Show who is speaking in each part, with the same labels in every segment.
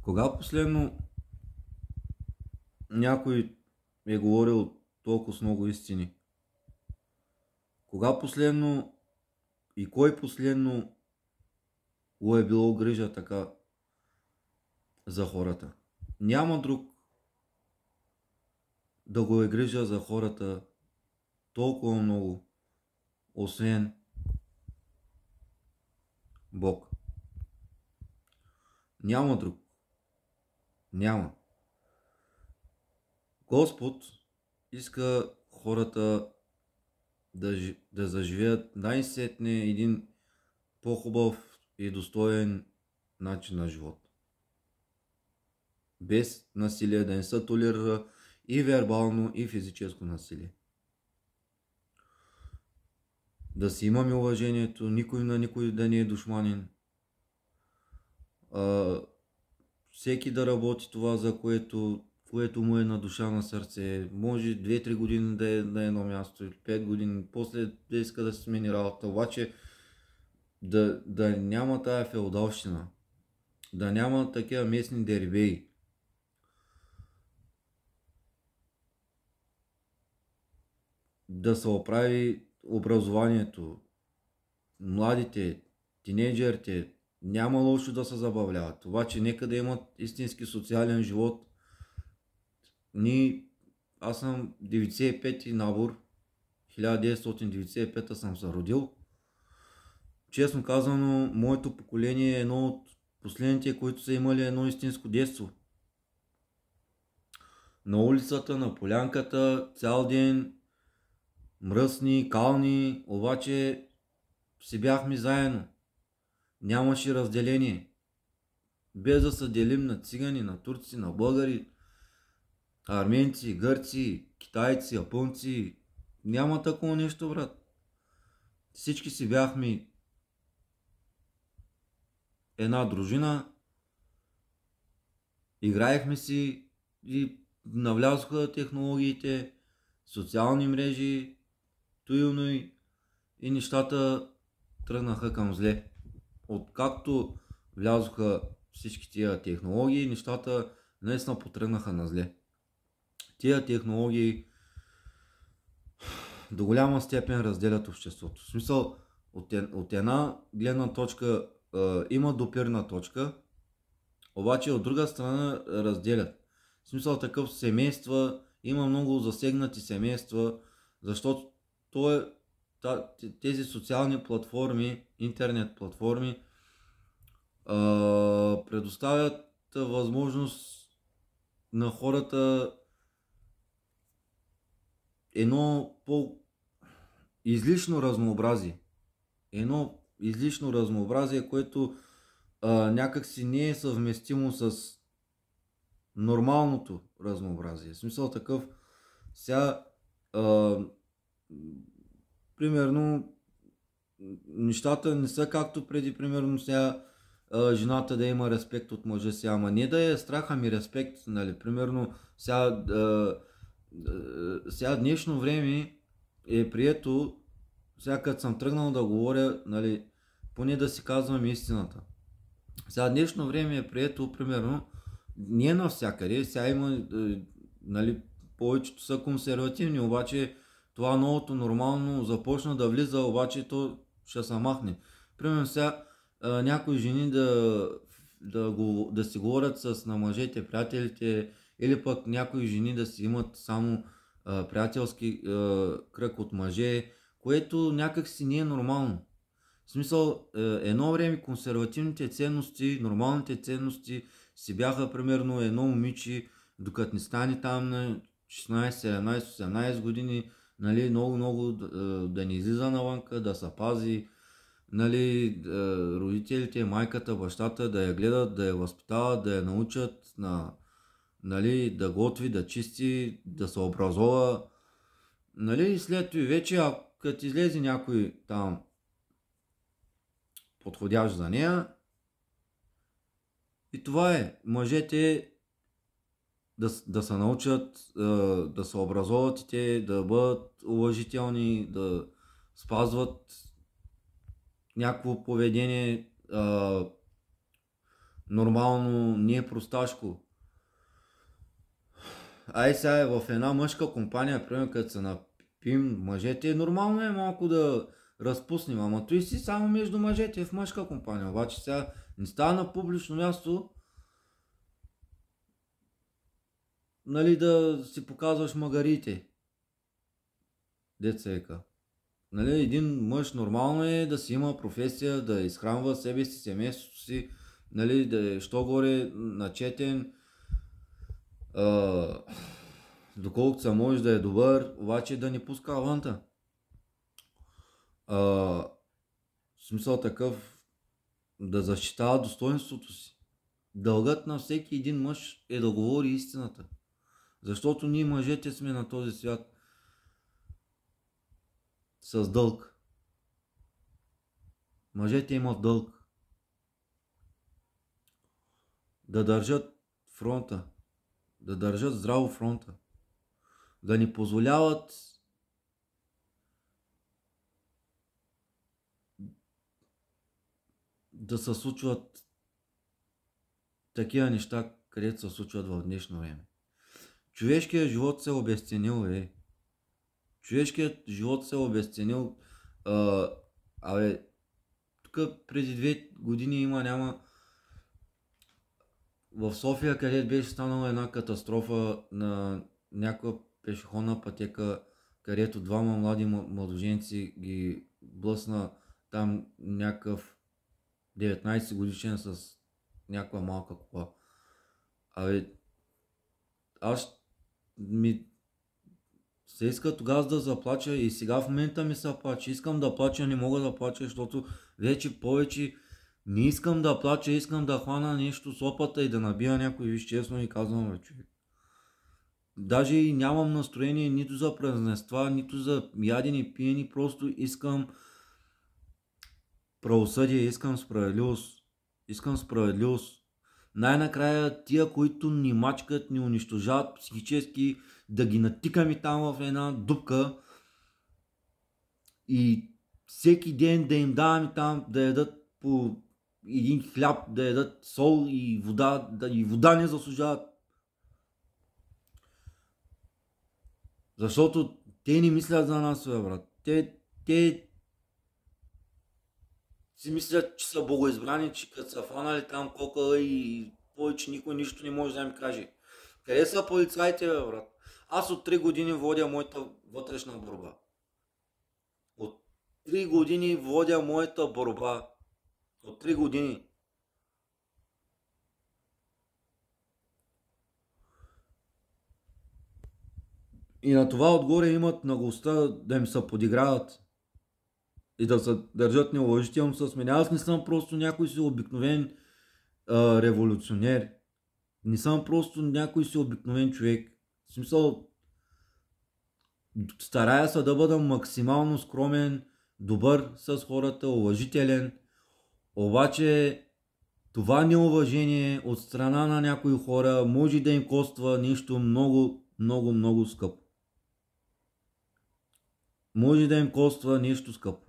Speaker 1: Кога последно някой е говорил толкова с много истини? Кога последно и кой последно го е било грижа така за хората? Няма друг да го е грижа за хората толкова много, освен Бог. Няма друг. Няма. Господ иска хората да заживеят най-сетне един по-хубав и достоен начин на живот. Без насилие, да не се толерира и вербално, и физическо насилие. Да си имаме уважението, никой на никой да не е душманин. Всеки да работи това, за което му е на душа, на сърце. Може 2-3 години да е на едно място, или 5 години, после да иска да се смени работа, обаче да няма тая феодалщина, да няма такива местни дерибеи. Да се оправи образованието, младите, тинейджерите, няма лошо да се забавляват, обаче нека да имат истински социален живот. Аз съм 95-ти набор, 1995 съм се родил. Честно казано, моето поколение е едно от последните, които са имали едно истинско детство. На улицата, на полянката, цял ден, мръсни, кални, обаче си бяхме заедно. Нямаше разделение. Без да се делим на цигани, на турци, на българи, арменци, гърци, китайци, японци. Няма такова нещо, брат. Всички си бяхме една дружина, играехме си и навлязоха технологиите, социални мрежи, туилно и нещата тръгнаха към зле. Откакто влязоха всички тия технологии, нещата наистина потръгнаха на зле. Тия технологии до голяма степен разделят обществото. В смисъл, от една гледна точка има допирна точка, обаче от друга страна разделят. В смисъл такъв семейства, има много засегнати семейства, защото тези социални платформи, интернет платформи предоставят възможност на хората едно по-излишно разнообразие. Едно излишно разнообразие, което някак си не е съвместимо с нормалното разнообразие. В смисъл такъв, сега примерно нещата не са както преди, примерно сега жената да има респект от мъжа си, ама не да е страх, ами респект, нали, примерно сега днешно време е прието, сега като съм тръгнал да говоря, нали, поне да си казвам истината. Сега днешно време е прието, примерно, не е навсякъде, сега има, нали, повечето са консервативни, обаче това новото нормално започна да влиза, обаче то ще се махне. Примерно сега някои жени да си говорят на мъжете, приятелите, или пък някои жени да си имат само приятелски кръг от мъже, което някак си не е нормално. В смисъл, едно време консервативните ценности, нормалните ценности си бяха примерно едно момиче, докато не стане там на 16, 17, 18 години, нали, много да не излиза навънка, да се пази, нали, родителите, майката, бащата да я гледат, да я възпитават, да я научат нали, да готви, да чисти, да се образова. Нали, и след това вече, като излезе някой там подходящ за нея, и това е. Мъжете да се научат, да се образоват и те да бъдат уважителни, да спазват някакво поведение, нормално, не е просташко. Ай сега в една мъжка компания, примерно като се напим мъжете, нормално е малко да разпуснем, ама той си само между мъжете в мъжка компания, обаче сега не става на публично място, нали, да си показваш магарите, деца ека. Нали, един мъж нормално е да си има професия, да изхранва себе си, семейството си, нали, да е що горе начетен, доколкото се може да е добър, обаче да не пуска аванта. В смисъл такъв, да защитава достоинството си. Дългът на всеки един мъж е да говори истината. Защото ние мъжете сме на този свят с дълг. Мъжете имат дълг. Да държат фронта. Да държат здраво фронта. Да ни позволяват да се случват такива неща, където се случват в днешно време. Човешкият живот се е обезценил, Човешкият живот се е обезценил. Тук преди 2 години няма в София, където беше станала една катастрофа на някаква пешеходна пътека, където двама млади младоженци ги блъсна там някакъв 19 годишен с някаква малка кола. Аз ми се иска тогава да заплача и сега в момента ми се плача. Искам да плача, не мога да плача, защото вече повече не искам да плача, искам да хвана нещо с опата и да набия някой, виж, честно и казвам, човек. Даже и нямам настроение нито за празненства, нито за ядени, пиени, просто искам правосъдие, искам справедливост. Искам справедливост. Най-накрая тия, които ни мачкат, ни унищожават психически, да ги натикаме там в една дупка и всеки ден да им даваме там да ядат по един хляб, да ядат сол и вода, и вода не заслужават. Защото те не мислят за нас, брат. Те си мислят, че са богоизбрани, че като са фанали там кокала и повече никой нищо не може да ми каже. Къде са полицаите, брат? Аз от 3 години водя моята вътрешна борба. От 3 години водя моята борба. От 3 години. И на това отгоре имат наглостта да им се подиграват. И да се държат неуважително с мен. Аз не съм просто някой си обикновен революционер. Не съм просто някой си обикновен човек. В смисъл, старая се да бъда максимално скромен, добър с хората, уважителен. Обаче това неуважение от страна на някои хора може да им коства нещо много, много, много скъпо. Може да им коства нещо скъпо.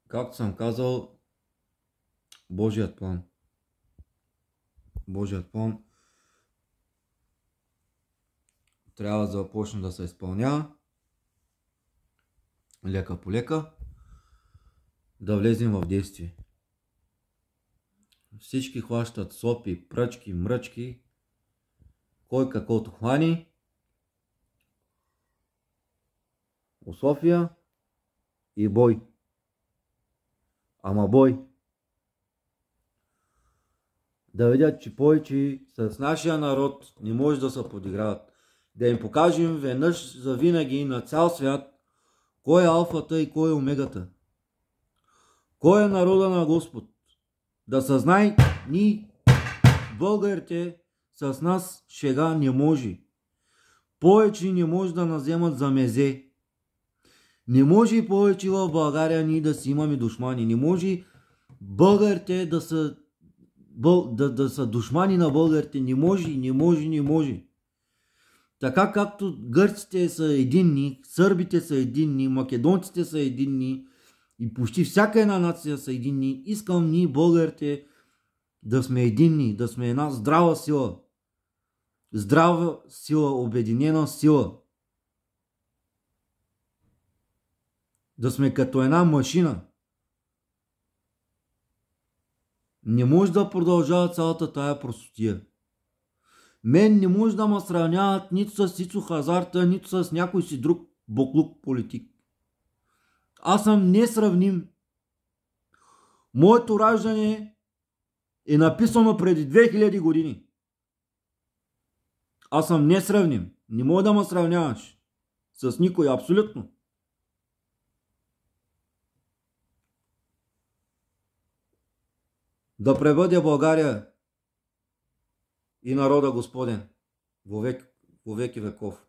Speaker 1: Както съм казал, Божият план. Божият план трябва да започне да се изпълнява лека по лека, да влезем в действие. Всички хващат сопи, пръчки, мръчки, кой каквото хвани. У София и бой. Ама бой. Да видят, че повече с нашия народ не може да се подиграват. Да им покажем веднъж за винаги на цял свят кой е алфата и кой е омегата. Кой е народа на Господ. Да съзнай, ние, българите, с нас шега не може. повече не може да наземат за мезе. Не може и повече в България ние да си имаме душмани. Не може българите да са душмани на българите. Не може. Така както гърците са единни, сърбите са единни, македонците са единни и почти всяка една нация са единни, искам ние българите да сме единни, да сме една здрава сила. Здрава сила, обединена сила. Да сме като една машина. Не може да продължава цялата тая простотия. Мен не може да ме сравняват нито с Ицо Хазарта, нито с някой си друг боклук политик. Аз съм несравним. Моето раждане е написано преди 2000 години. Аз съм несравним. Не мога да ме сравняваш с никой, абсолютно. Да пребъде България и народа Господен во веки веков.